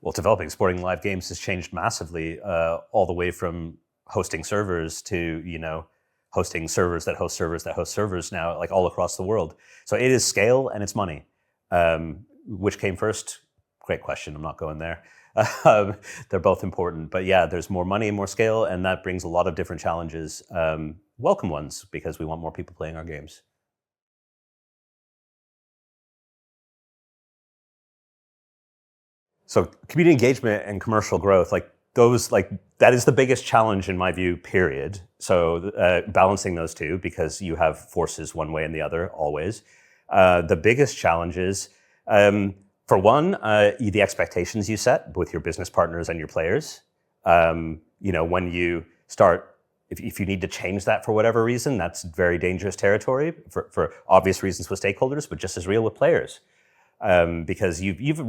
Well, developing sporting live games has changed massively, all the way from hosting servers to, hosting servers that host servers that host servers now, like all across the world. So it is scale and it's money. Which came first? Great question. I'm not going there. They're both important. But yeah, there's more money and more scale, and that brings a lot of different challenges. Welcome ones, because we want more people playing our games. So community engagement and commercial growth, like those, like that is the biggest challenge in my view, period. So balancing those two, because you have forces one way and the other always. The biggest challenge is, for one, the expectations you set with your business partners and your players. When you start, if you need to change that for whatever reason, that's very dangerous territory for obvious reasons with stakeholders, but just as real with players. Because you've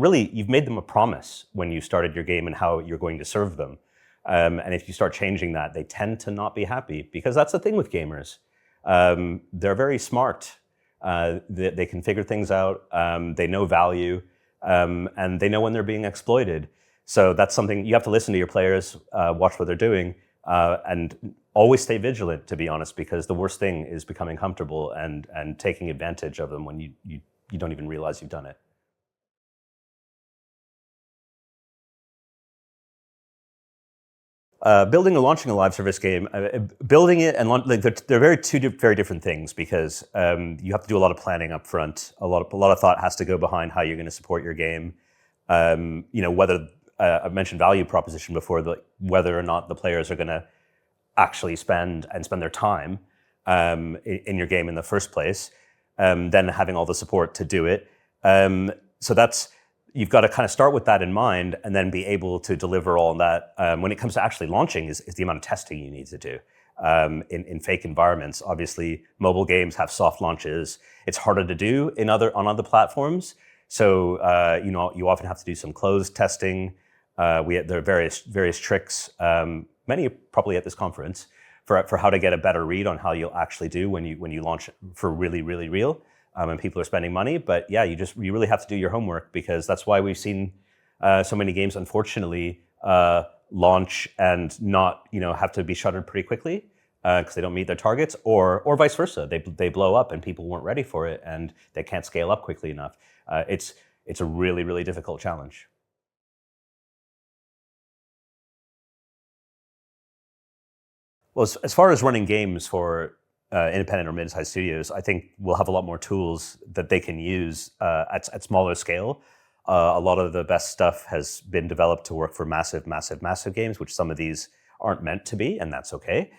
made them a promise when you started your game and how you're going to serve them. And if you start changing that, they tend to not be happy, because that's the thing with gamers. They're very smart. They can figure things out. They know value, and they know when they're being exploited. So that's something you have to listen to your players, watch what they're doing, and always stay vigilant, to be honest, because the worst thing is becoming comfortable and taking advantage of them when you don't even realize you've done it. Building and launching a live service game, building it and like they're very different things, because you have to do a lot of planning up front. A lot of thought has to go behind how you're going to support your game. Whether I mentioned value proposition before, whether or not the players are going to actually spend their time in your game in the first place. Then having all the support to do it. So you've got to kind of start with that in mind, and then be able to deliver all that. When it comes to actually launching, is the amount of testing you need to do in fake environments. Obviously, mobile games have soft launches. It's harder to do on other platforms. So you often have to do some closed testing. There are various tricks, many probably at this conference, for how to get a better read on how you'll actually do when you launch for really, really real, and people are spending money. But yeah, you really have to do your homework, because that's why we've seen so many games, unfortunately, launch and not have to be shuttered pretty quickly because they don't meet their targets, or vice versa. They blow up and people weren't ready for it and they can't scale up quickly enough. It's a really, really difficult challenge. Well, as far as running games for independent or mid-sized studios, I think we'll have a lot more tools that they can use at smaller scale. A lot of the best stuff has been developed to work for massive, massive, massive games, which some of these aren't meant to be, and that's okay.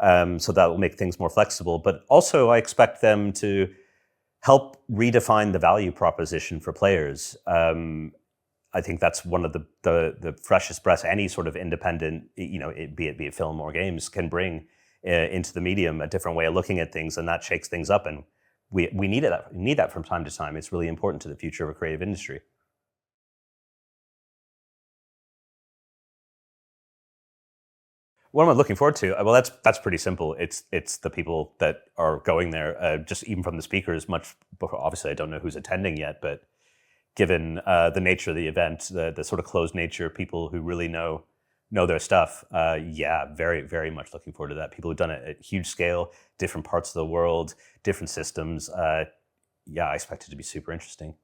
So that will make things more flexible. But also, I expect them to help redefine the value proposition for players. I think that's one of the freshest breaths any sort of independent, be it film or games, can bring into the medium, a different way of looking at things, and that shakes things up. And we need that. We need that from time to time. It's really important to the future of a creative industry. What am I looking forward to? Well, that's pretty simple. It's the people that are going there. Just even from the speakers, obviously I don't know who's attending yet, but given the nature of the event, the sort of closed nature, people who really know their stuff. Yeah, very, very much looking forward to that. People who've done it at huge scale, different parts of the world, different systems. Yeah, I expect it to be super interesting.